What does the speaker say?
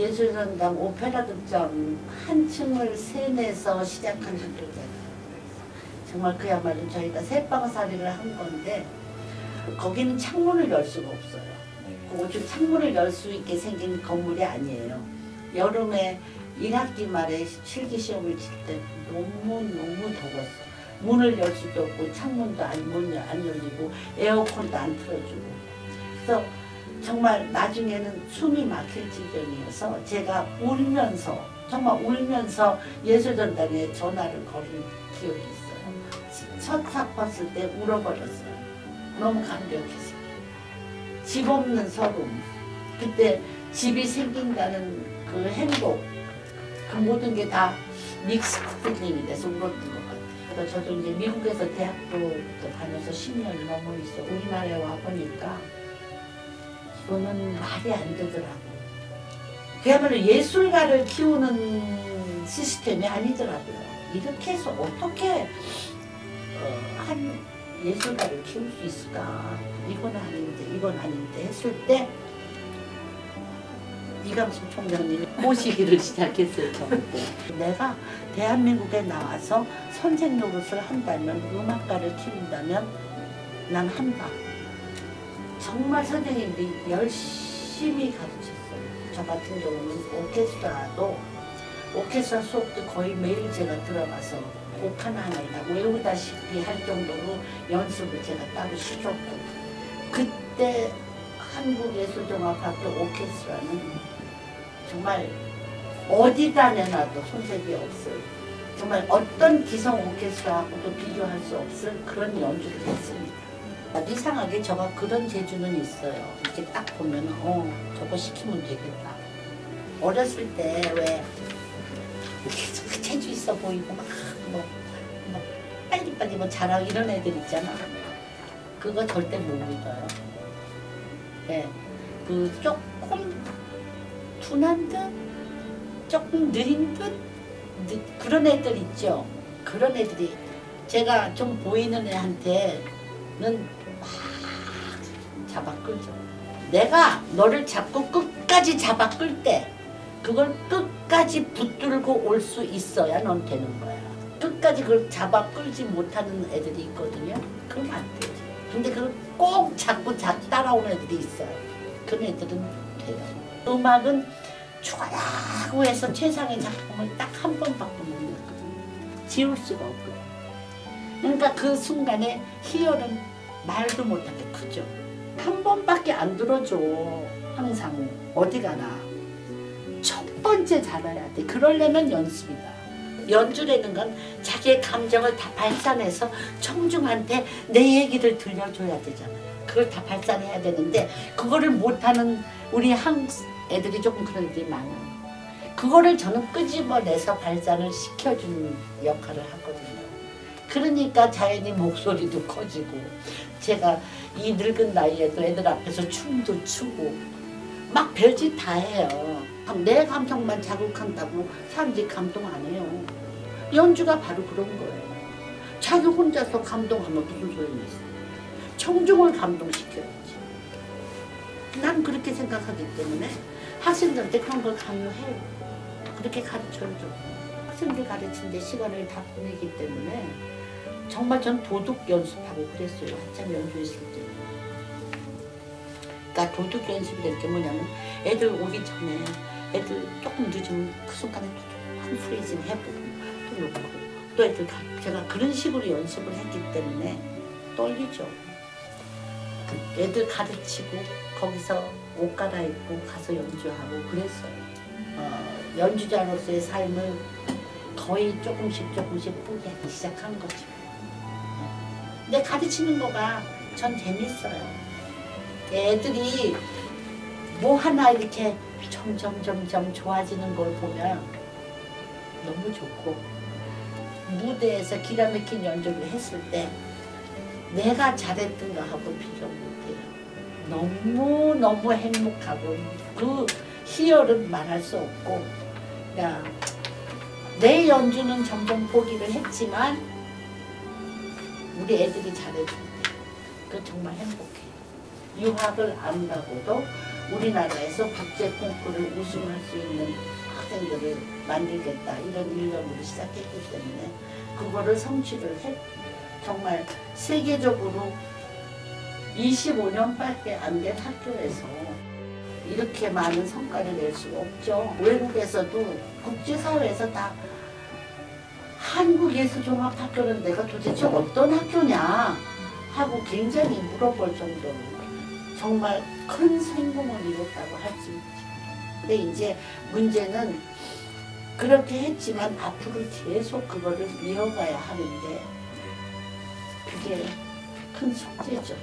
예술전당 오페라 극장 한 층을 세내서 시작한 학교잖아요. 정말 그야말로 저희가 새방살이를 한 건데 거기는 창문을 열 수가 없어요. 그곳은 창문을 열 수 있게 생긴 건물이 아니에요. 여름에 1학기 말에 실기시험을 칠 때 너무너무 더웠어. 문을 열 수도 없고 창문도 안 열리고 에어컨도 안 틀어주고. 그래서 정말 나중에는 숨이 막힐 지경이어서 제가 울면서 정말 울면서 예술전당에 전화를 걸은 기억이 있어요. 첫 삭 봤을 때 울어버렸어요. 너무 감격해서. 집 없는 서름, 그때 집이 생긴다는 그 행복, 그 모든 게 다 믹스 필링이 돼서 울었던 것 같아요. 그래서 저도 이제 미국에서 대학교부터 다녀서 10년이 넘어 있어 우리나라에 와 보니까 이거는 말이 안 되더라고요. 그야말로 예술가를 키우는 시스템이 아니더라고요. 이렇게 해서 어떻게 한 예술가를 키울 수 있을까? 이건 아닌데 했을 때 이감숙 총장님이 모시기를 시작했어요. 저한테. 내가 대한민국에 나와서 선생 노릇을 한다면, 음악가를 키운다면 난 한다. 정말 선생님들이 열심히 가르쳤어요. 저 같은 경우는 오케스트라 수업도 거의 매일 제가 들어가서 곡 하나하나 외우다시피 할 정도로 연습을 제가 따로 시켰고, 그때 한국예술종합학교 오케스트라는 정말 어디다 내놔도 손색이 없을, 정말 어떤 기성 오케스트라하고도 비교할 수 없을 그런 연주를 했습니다. 이상하게 저가 그런 재주는 있어요. 이렇게 딱 보면 저거 시키면 되겠다. 어렸을 때 왜 계속 재주 있어 보이고 막 빨리빨리 잘하고 이런 애들 있잖아. 그거 절대 못 믿어요. 네, 그 조금 둔한 듯, 조금 느린 듯 그런 애들 있죠. 그런 애들이 제가 좀 보이는 애한테는 막 잡아 끌죠. 내가 너를 잡고 끝까지 잡아 끌 때 그걸 끝까지 붙들고 올 수 있어야 넌 되는 거야. 끝까지 그걸 잡아 끌지 못하는 애들이 있거든요. 그러면 안 되지. 근데 그걸 꼭 자꾸 따라오는 애들이 있어요. 그런 애들은 돼요. 음악은 죽어라고 해서 최상의 작품을 딱 한 번밖에 못 냈거든요. 지울 수가 없거든요. 그러니까 그 순간에 희열은 말도 못하게 크죠. 한 번밖에 안 들어줘. 항상 어디 가나. 첫 번째 잘해야 돼. 그러려면 연습이다. 연주라는 건 자기의 감정을 다 발산해서 청중한테 내 얘기를 들려줘야 되잖아요. 그걸 다 발산해야 되는데 그거를 못하는 우리 한국 애들이 조금 그런 애들이 많아요. 그거를 저는 끄집어내서 발산을 시켜주는 역할을 하거든요. 그러니까 자연히 목소리도 커지고 제가 이 늙은 나이에도 애들 앞에서 춤도 추고 막 별짓 다 해요. 내 감정만 자극한다고 사람들이 감동 안 해요. 연주가 바로 그런 거예요. 자기 혼자서 감동하면 무슨 소용이 있어. 청중을 감동시켜야지. 난 그렇게 생각하기 때문에 학생들한테 그런 걸 강요해요. 그렇게 가르쳐줘. 학생들 가르치는데 시간을 다 보내기 때문에 정말 전 도둑 연습하고 그랬어요. 한참 연주했을 때. 그러니까 도둑 연습이라는 게 뭐냐면 애들 오기 전에 애들 조금 늦으면 그 순간에 한 프레이징 해보고 또 놓고 또 애들 제가 그런 식으로 연습을 했기 때문에 떨리죠. 애들 가르치고 거기서 옷 갈아입고 가서 연주하고 그랬어요. 연주자로서의 삶을 거의 조금씩 포기하기 시작한 거죠. 근데 가르치는 거가 전 재밌어요. 애들이 뭐 하나 이렇게 점점 좋아지는 걸 보면 너무 좋고, 무대에서 기가 막힌 연주를 했을 때 내가 잘했던 거 하고 비교 못해요. 너무 행복하고 그 희열은 말할 수 없고, 그러니까 내 연주는 점점 포기를 했지만 우리 애들이 잘해줄 때 그 정말 행복해요. 유학을 안 가고도 우리나라에서 국제 콩쿠르를 우승할 수 있는 학생들을 만들겠다 이런 일념으로 시작했기 때문에 그거를 성취를 정말 세계적으로 25년밖에 안 된 학교에서 이렇게 많은 성과를 낼 수가 없죠. 외국에서도 국제사회에서 다 한국예술종합학교는 내가 도대체 어떤 학교냐 하고 굉장히 물어볼 정도로 정말 큰 성공을 이뤘다고 할 수 있죠. 근데 이제 문제는 그렇게 했지만 앞으로 계속 그거를 이어가야 하는데 그게 큰 숙제죠.